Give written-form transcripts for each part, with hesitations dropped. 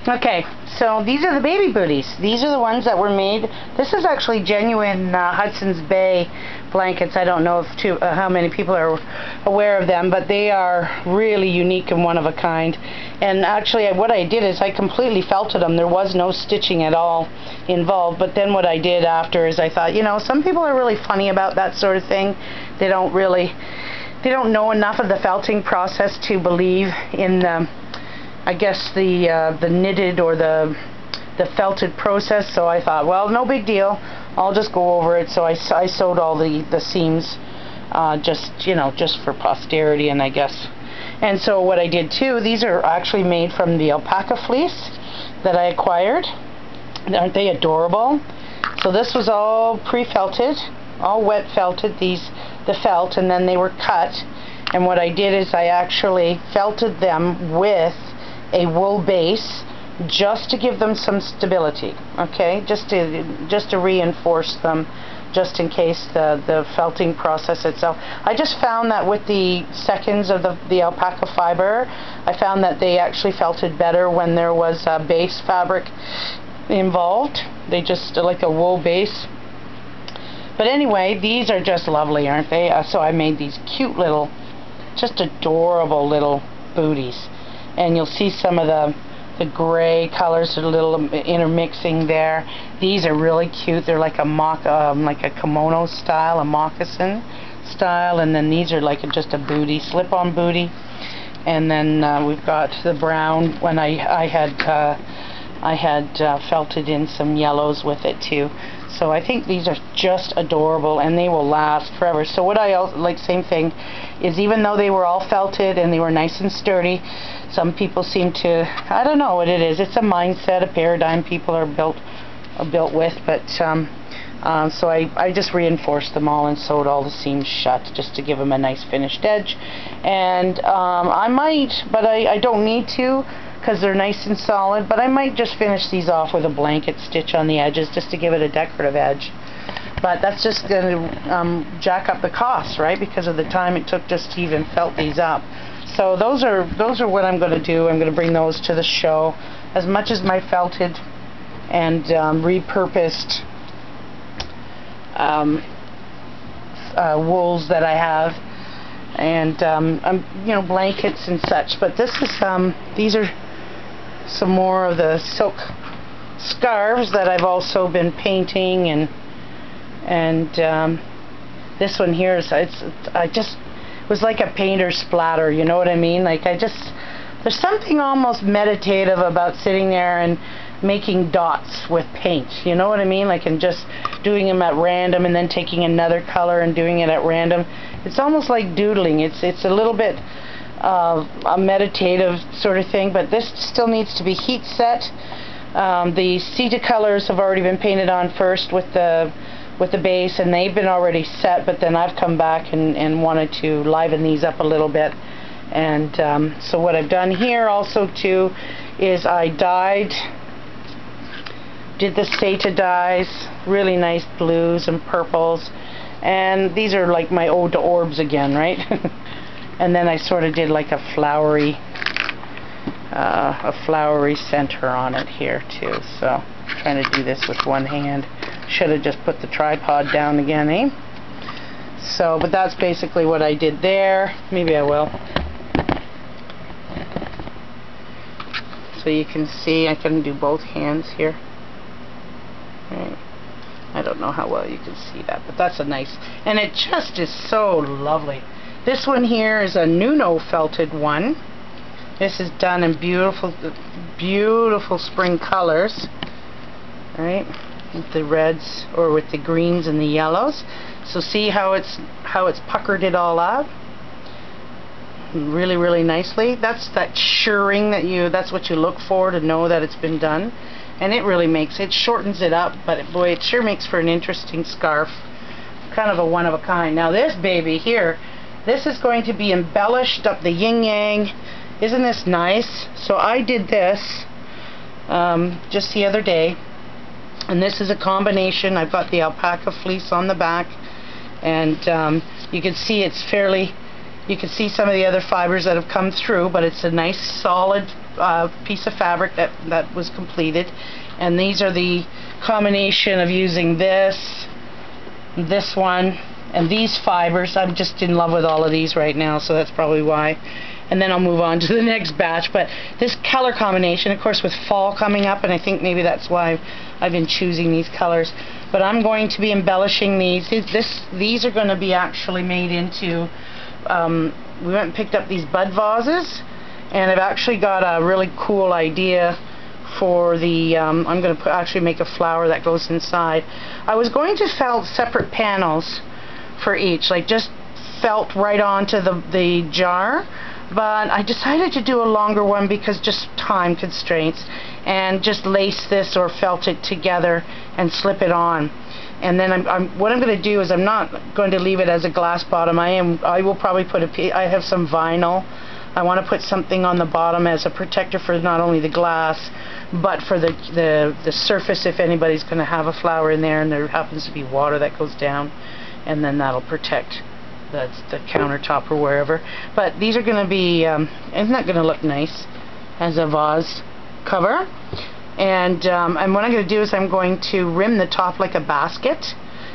Okay, so these are the baby booties. These are the ones that were made. This is actually genuine Hudson's Bay blankets. I don't know if how many people are aware of them, but they are really unique and one of a kind. And actually what I did is I completely felted them. There was no stitching at all involved, but then what I did after is I thought, you know, some people are really funny about that sort of thing. They don't know enough of the felting process to believe in the, I guess, the knitted or the felted process. So I thought, well, no big deal, I'll just go over it. So I sewed all the seams just for posterity, and I guess. And so what I did too, these are actually made from the alpaca fleece that I acquired. Aren't they adorable? So this was all pre-felted, all wet felted, the felt, and then they were cut. And what I did is I actually felted them with a wool base just to give them some stability, okay, just to reinforce them, just in case the felting process itself. I just found that with the seconds of the alpaca fiber, I found that they actually felted better when there was a base fabric involved. They just like a wool base. But anyway, these are just lovely, aren't they? So I made these cute little, just adorable little booties. And you'll see some of the gray colors are a little intermixing there. These are really cute. They're like like a kimono style, a moccasin style, and then these are like just a booty, slip-on booty. And then we've got the brown when I had felted in some yellows with it too. So I think these are just adorable, and they will last forever. So what I also like, same thing, is even though they were all felted and they were nice and sturdy, some people seem to, I don't know what it is. It's a mindset, a paradigm people are built with. But so I just reinforced them all and sewed all the seams shut just to give them a nice finished edge. And I might, but I don't need to, because they're nice and solid, but I might just finish these off with a blanket stitch on the edges just to give it a decorative edge. But that's just going to jack up the cost, right, because of the time it took just to even felt these up. So those are what I'm going to do. I'm going to bring those to the show, as much as my felted and repurposed wools that I have, and blankets and such. But this is these are some more of the silk scarves that I've also been painting, and this one here is it was like a painter's splatter, you know what I mean? Like there's something almost meditative about sitting there and making dots with paint, you know what I mean? Like, and just doing them at random and then taking another color and doing it at random. It's almost like doodling. It's a little bit a meditative sort of thing, but this still needs to be heat set. The cedar colors have already been painted on first with the base, and they've been already set, but then I've come back and wanted to liven these up a little bit. And so what I've done here also too is I did the Seta dyes, really nice blues and purples, and these are like my ode to orbs again, right? And then I sort of did like a flowery center on it here too. So I'm trying to do this with one hand. Should have just put the tripod down again, eh? So, but that's basically what I did there. Maybe I will. So you can see I can do both hands here. Right. I don't know how well you can see that, but that's a nice, and it just is so lovely. This one here is a Nuno felted one. This is done in beautiful, beautiful spring colors, right? With the reds, or with the greens and the yellows. So see how it's puckered it all up. Really, really nicely. That's that shirring that's what you look for to know that it's been done. And it really it shortens it up, but boy, it sure makes for an interesting scarf. Kind of a one of a kind. Now this baby here, this is going to be embellished up the yin yang. Isn't this nice? So I did this just the other day, and this is a combination. I've got the alpaca fleece on the back, and you can see it's fairly You can see some of the other fibers that have come through, but it's a nice solid piece of fabric that was completed. And these are the combination of using this one, and these fibers. I'm just in love with all of these right now, so that's probably why. And then I'll move on to the next batch. But this color combination, of course, with fall coming up, and I think maybe that's why I've been choosing these colors. But I'm going to be embellishing these. These are going to be actually made into, we went and picked up these bud vases, and I've actually got a really cool idea for the, I'm going to actually make a flower that goes inside. I was going to felt separate panels for each, like just felt right onto the jar, but I decided to do a longer one because just time constraints, and just lace this or felt it together and slip it on. And then what I'm going to do is I'm not going to leave it as a glass bottom. I will probably put I have some vinyl. I want to put something on the bottom as a protector for not only the glass, but for the surface if anybody's going to have a flower in there and there happens to be water that goes down, and then that'll protect the countertop or wherever. But these are going to be, isn't that going to look nice as a vase cover? And what I'm going to do is I'm going to rim the top like a basket,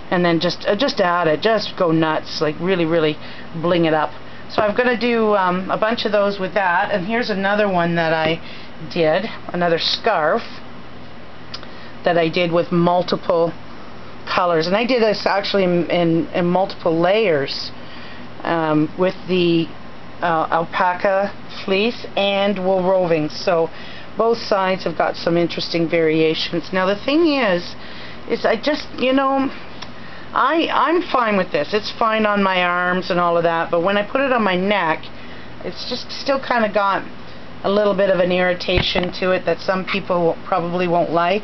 and then just add it, just go nuts, like really bling it up. So I'm going to do a bunch of those with that. And here's another one that I did, another scarf that I did with multiple colors, and I did this actually in multiple layers with the alpaca fleece and wool rovings. So both sides have got some interesting variations. Now the thing is I just, you know, I'm fine with this. It's fine on my arms and all of that, but when I put it on my neck, it's just still kind of got a little bit of an irritation to it that some people probably won't like.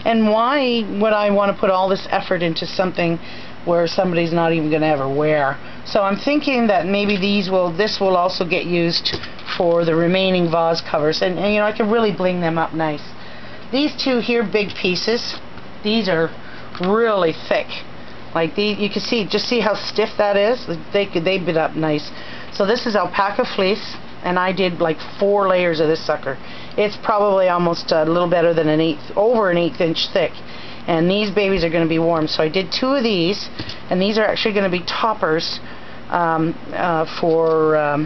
And why would I want to put all this effort into something where somebody's not even going to ever wear? So I'm thinking that maybe this will also get used for the remaining vase covers, and you know, I can really bling them up nice. These two here, big pieces, these are really thick. Like these, you can see, just see how stiff that is. They've been up nice. So this is alpaca fleece, and I did like 4 layers of this sucker. It's probably almost a little better than over an 1/8 inch thick. And these babies are going to be warm. So I did 2 of these, and these are actually going to be toppers for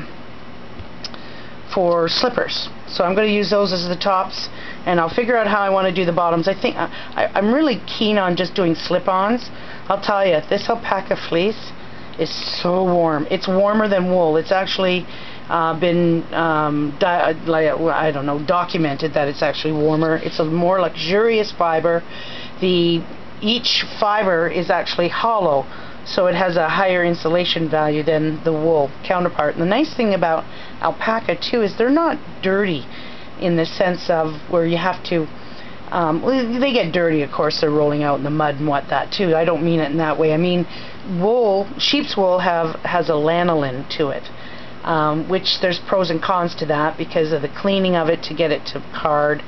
slippers. So I'm going to use those as the tops, and I'll figure out how I want to do the bottoms. I think I'm really keen on just doing slip-ons. I'll tell you, this alpaca fleece is so warm. It's warmer than wool. It's actually been I don't know, documented that it's actually warmer. It's a more luxurious fiber. Each fiber is actually hollow, so it has a higher insulation value than the wool counterpart. And the nice thing about alpaca too is they're not dirty in the sense of where you have to well, they get dirty, of course. They're rolling out in the mud and that too. I don't mean it in that way. I mean wool, sheep's wool has a lanolin to it, which there's pros and cons to that because of the cleaning of it to get it to hard.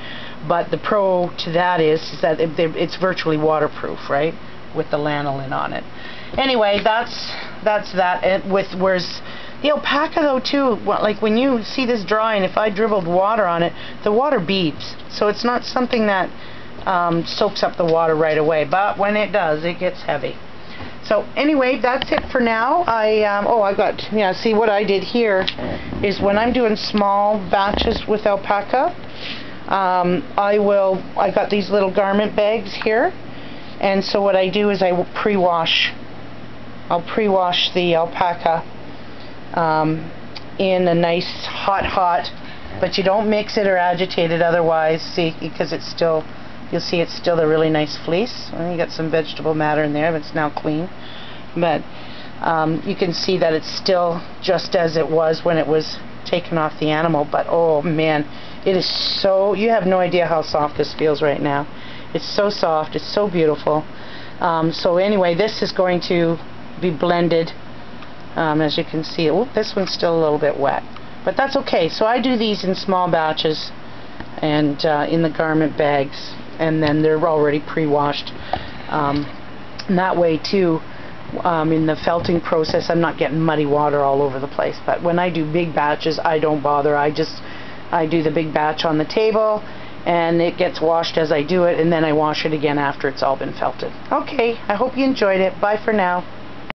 But the pro to that is that it's virtually waterproof, right, with the lanolin on it. Anyway, that's that. Whereas the alpaca though too, like when you see this drying, if I dribbled water on it, the water beads. So it's not something that soaks up the water right away. But when it does, it gets heavy. So anyway, that's it for now. See what I did here is when I'm doing small batches with alpaca, I got these little garment bags here, and so what I do is I will pre-wash. I'll pre-wash the alpaca in a nice hot, but you don't mix it or agitate it otherwise, see, because it's still, you'll see it's still a really nice fleece. And you got some vegetable matter in there, but it's now clean. But you can see that it's still just as it was when it was taken off the animal. But oh man, it is so, you have no idea how soft this feels right now. It's so soft, it's so beautiful. So anyway, this is going to be blended, as you can see. Oh, this one's still a little bit wet, but that's okay. So I do these in small batches and in the garment bags, and then they're already pre-washed. And that way too, in the felting process, I'm not getting muddy water all over the place. But when I do big batches, I don't bother. I do the big batch on the table, and it gets washed as I do it, and then I wash it again after it's all been felted. Okay, I hope you enjoyed it. Bye for now.